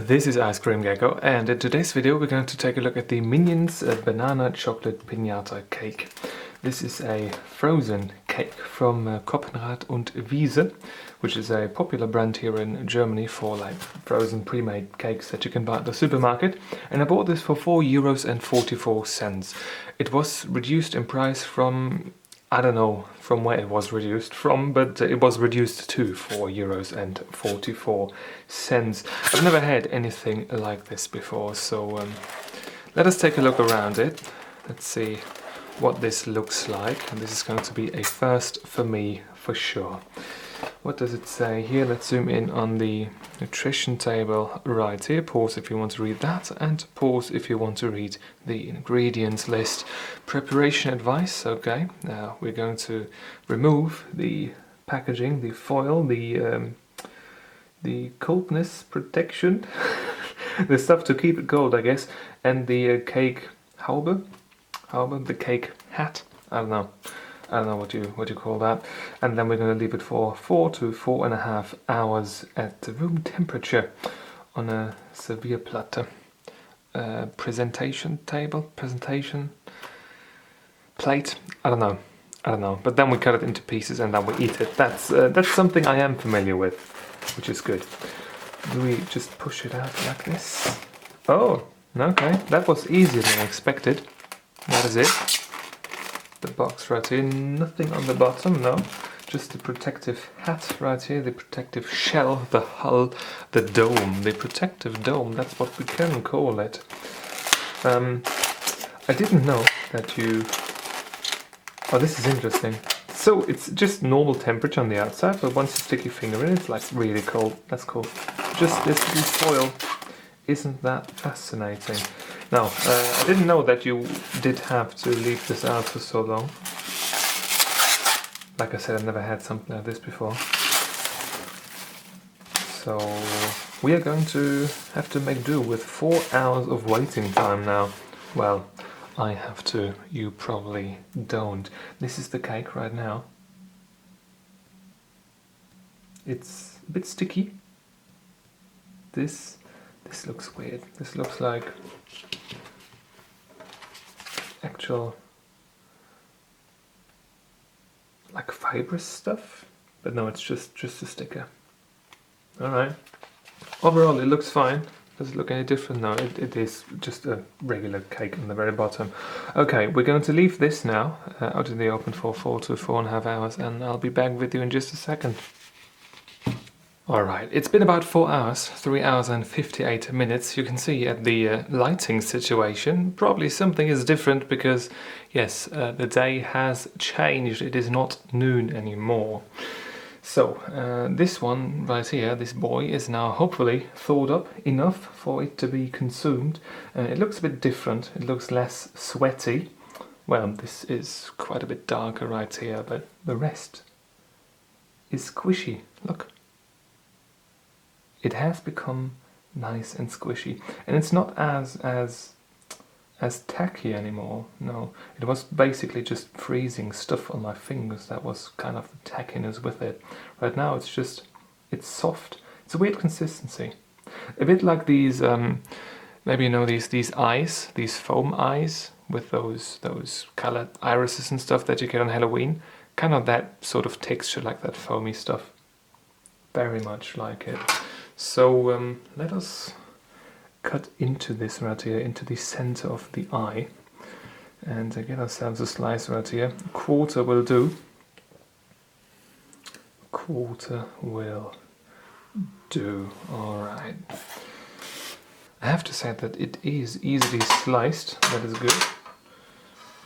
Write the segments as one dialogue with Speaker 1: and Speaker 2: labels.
Speaker 1: This is Ice Cream Gecko, and in today's video we're going to take a look at the Minions Banana Chocolate Piñata Cake. This is a frozen cake from Coppenrath and Wiese, which is a popular brand here in Germany for like frozen pre-made cakes that you can buy at the supermarket. And I bought this for €4.44. It was reduced in price from, I don't know from where it was reduced from, but it was reduced to €4.44. I've never had anything like this before, so let us take a look around it. Let's see what this looks like, and this is going to be a first for me for sure. What does it say here? Let's zoom in on the nutrition table right here. Pause if you want to read that, and pause if you want to read the ingredients list. Preparation advice. Okay, now we're going to remove the packaging, the foil, the coldness protection, the stuff to keep it cold, I guess, and the cake haube, the cake hat. I don't know what you call that. And then we're going to leave it for 4 to 4.5 hours at room temperature on a Servierplatte. Presentation plate. I don't know. But then we cut it into pieces and then we eat it. That's something I am familiar with, which is good. Do we just push it out like this? Oh, okay. That was easier than I expected. That is it. The box right here, nothing on the bottom, no. Just the protective hat right here, the protective shell, the hull, the dome, the protective dome, that's what we can call it. I didn't know that you... Oh, this is interesting. So it's just normal temperature on the outside, but once you stick your finger in, it's like really cold. That's cool. Just this little foil. Isn't that fascinating? Now, I didn't know that you did have to leave this out for so long. Like I said, I've never had something like this before. So we are going to have to make do with 4 hours of waiting time now. Well, I have to, you probably don't. This is the cake right now. It's a bit sticky. This looks weird. This looks like actual like fibrous stuff, but no, it's just a sticker. Alright. Overall it looks fine. Does it look any different? No, it is just a regular cake on the very bottom. Okay, we're going to leave this now out in the open for 4 to 4.5 hours, and I'll be back with you in just a second. Alright, it's been about 4 hours, 3 hours and 58 minutes. You can see at the lighting situation, probably something is different because, yes, the day has changed. It is not noon anymore. So, this one right here, this boy, is now hopefully thawed up enough for it to be consumed. It looks a bit different, it looks less sweaty. Well, this is quite a bit darker right here, but the rest is squishy. Look. It has become nice and squishy, and it's not as tacky anymore. No, it was basically just freezing stuff on my fingers. That was kind of the tackiness with it. Right now it's soft. It's a weird consistency, a bit like these maybe you know these eyes, these foam eyes with those colored irises and stuff that you get on Halloween. Kind of that sort of texture, like that foamy stuff. Very much like it. So let us cut into this right here, into the center of the eye, and get ourselves a slice right here. A quarter will do. A quarter will do. Alright. I have to say that it is easily sliced. That is good.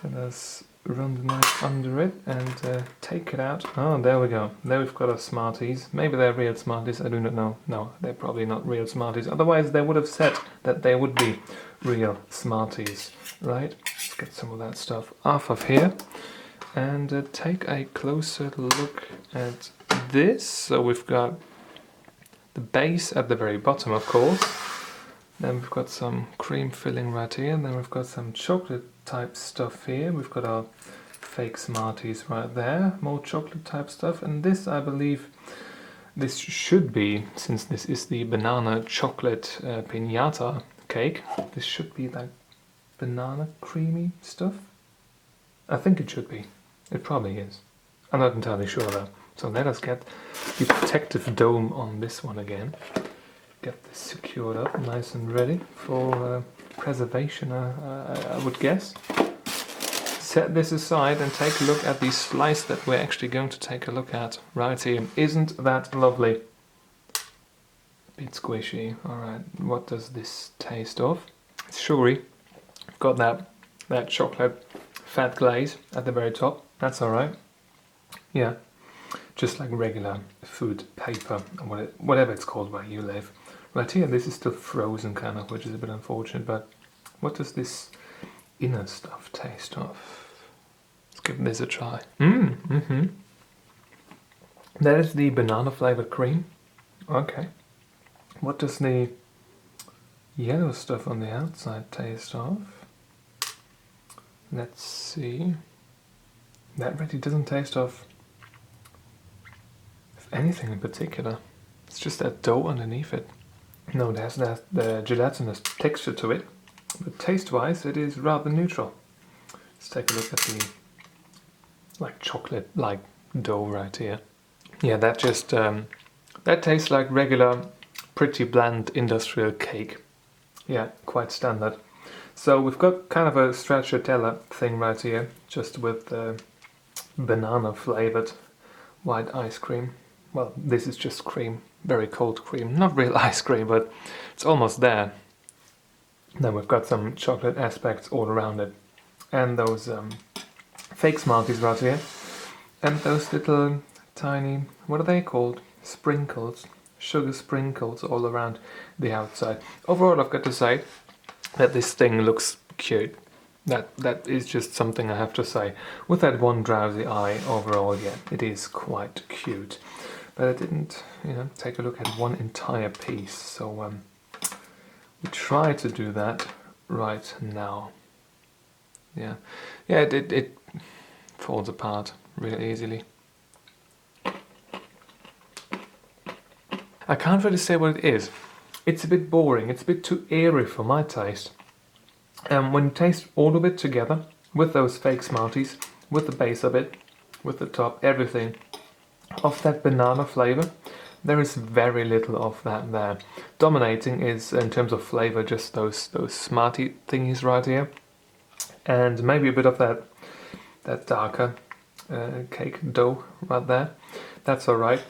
Speaker 1: Let us run the knife under it and take it out. Oh, there we go. There we've got our Smarties. Maybe they're real Smarties, I do not know. No, they're probably not real Smarties. Otherwise they would have said that they would be real Smarties. Right? Let's get some of that stuff off of here and take a closer look at this. So we've got the base at the very bottom, of course. Then we've got some cream filling right here, and then we've got some chocolate type stuff here. We've got our fake Smarties right there, more chocolate type stuff, and this I believe This should be, since this is the banana chocolate piñata cake, this should be like banana creamy stuff. I think it should be. It probably is. I'm not entirely sure though. So let us get the protective dome on this one again. Get this secured up, nice and ready for preservation, I would guess. Set this aside and take a look at the slice that we're actually going to take a look at right here. Isn't that lovely? A bit squishy. Alright, what does this taste of? It's sugary. Got that chocolate fat glaze at the very top. That's alright. Yeah, just like regular food paper, whatever it's called where you live. Right here, this is still frozen kind of, which is a bit unfortunate, but what does this inner stuff taste of? Let's give this a try. That is the banana flavored cream. Okay. What does the yellow stuff on the outside taste of? Let's see. That really doesn't taste of anything in particular. It's just that dough underneath it. No, there's the gelatinous texture to it, but taste-wise it is rather neutral. Let's take a look at the like chocolate-like dough right here. Yeah, that just that tastes like regular, pretty bland industrial cake. Yeah, quite standard. So we've got kind of a stracciatella thing right here, just with banana flavored white ice cream. Well, this is just cream, very cold cream, not real ice cream, but it's almost there. Then we've got some chocolate aspects all around it, and those fake Smarties right here, and those little tiny, what are they called? Sprinkles, sugar sprinkles all around the outside. Overall, I've got to say that this thing looks cute. That is just something I have to say. With that one drowsy eye, overall, yeah, it is quite cute. But I didn't, take a look at one entire piece, so we try to do that right now. Yeah, it falls apart really easily. I can't really say what it is. It's a bit boring, it's a bit too airy for my taste. When you taste all of it together, with those fake Smarties, with the base of it, with the top, everything, of that banana flavor, there is very little of that there. Dominating is, in terms of flavor, just those Smartie thingies right here, and maybe a bit of that darker cake dough right there. That's alright,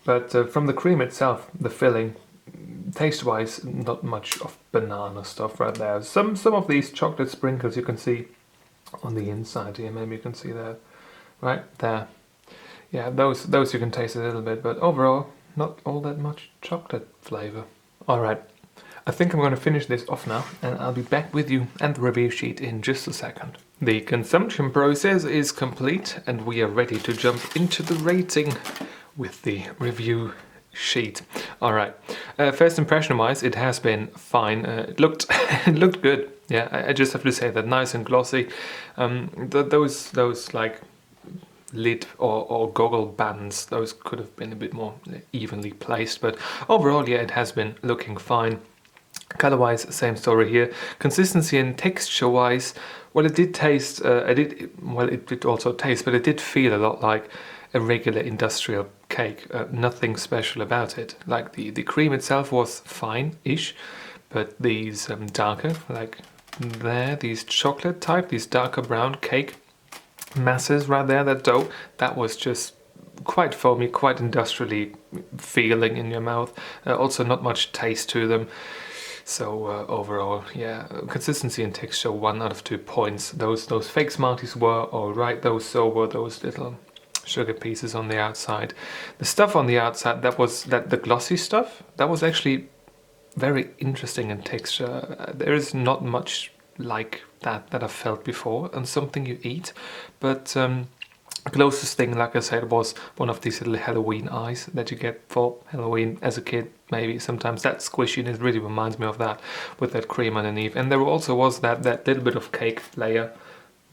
Speaker 1: but from the cream itself, the filling, taste-wise, not much of banana stuff right there. Some of these chocolate sprinkles you can see on the inside here. Maybe you can see that right there. Yeah, those you can taste a little bit, but overall, not all that much chocolate flavor. Alright, I think I'm going to finish this off now, and I'll be back with you and the review sheet in just a second. The consumption process is complete, and we are ready to jump into the rating with the review sheet. Alright, first impression wise, it has been fine. It looked good. Yeah, I just have to say that, nice and glossy. Those like lid or goggle bands, those could have been a bit more evenly placed, but overall, yeah, it has been looking fine. Color wise, same story here. Consistency and texture wise, well, it did taste, it did also taste, but it did feel a lot like a regular industrial cake. Nothing special about it. Like the cream itself was fine-ish, but these darker, like there, these chocolate type, these darker brown cake masses right there, that dough, that was just quite foamy, quite industrially feeling in your mouth. Also not much taste to them. So overall, yeah, consistency and texture, 1 out of 2 points. Those fake Smarties were alright, those little sugar pieces on the outside. The stuff on the outside, the glossy stuff, that was actually very interesting in texture. There is not much like that I've felt before on something you eat, but closest thing, like I said, was one of these little Halloween eyes that you get for Halloween as a kid. Maybe sometimes that squishiness really reminds me of that, with that cream underneath. And there also was that little bit of cake layer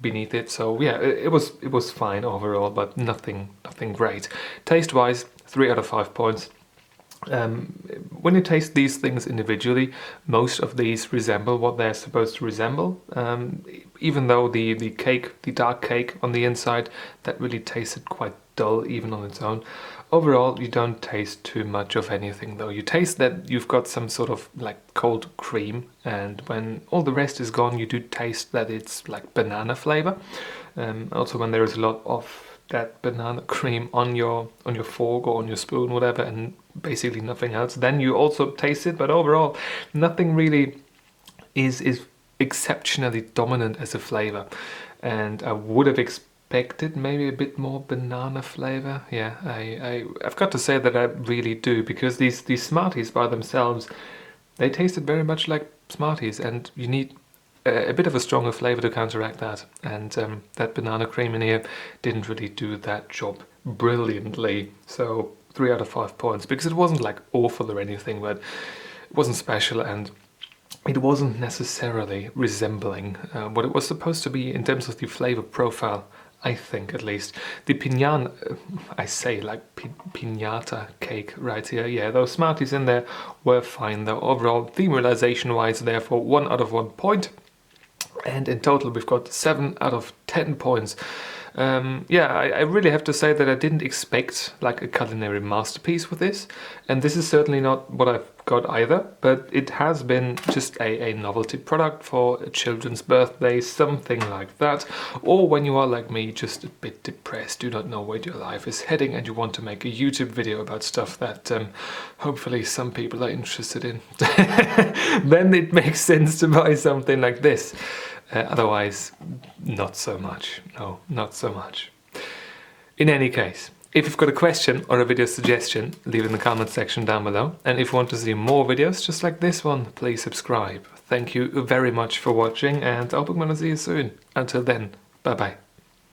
Speaker 1: beneath it. So yeah, it was fine overall, but nothing great. Taste wise, 3 out of 5 points. When you taste these things individually, most of these resemble what they're supposed to resemble. Even though the cake, the dark cake on the inside, that really tasted quite dull even on its own. Overall, you don't taste too much of anything though. You taste that you've got some sort of like cold cream, and when all the rest is gone, you do taste that it's like banana flavor. Also, when there is a lot of that banana cream on your fork or on your spoon, whatever, and basically nothing else, then you also taste it. But overall, nothing really is exceptionally dominant as a flavor, and I would have expected maybe a bit more banana flavor. Yeah, I've got to say that I really do, because these Smarties by themselves, they tasted very much like Smarties, and you need a bit of a stronger flavor to counteract that, and that banana cream in here didn't really do that job brilliantly. So 3 out of 5 points, because it wasn't like awful or anything, but it wasn't special, and it wasn't necessarily resembling what it was supposed to be in terms of the flavor profile, I think, at least. The I say like piñata cake right here. Yeah, those Smarties in there were fine though. Overall, theme realization wise, therefore 1 out of 1 point. And in total, we've got 7 out of 10 points. Yeah, I really have to say that I didn't expect like a culinary masterpiece with this, and this is certainly not what I've got either, but it has been just a novelty product for a children's birthday, something like that, or when you are like me, just a bit depressed, do not know where your life is heading, and you want to make a YouTube video about stuff that hopefully some people are interested in. Then it makes sense to buy something like this. Otherwise, not so much. No, not so much. In any case, if you've got a question or a video suggestion, leave it in the comment section down below. And if you want to see more videos just like this one, please subscribe. Thank you very much for watching, and I hope I'm going to see you soon. Until then, bye bye.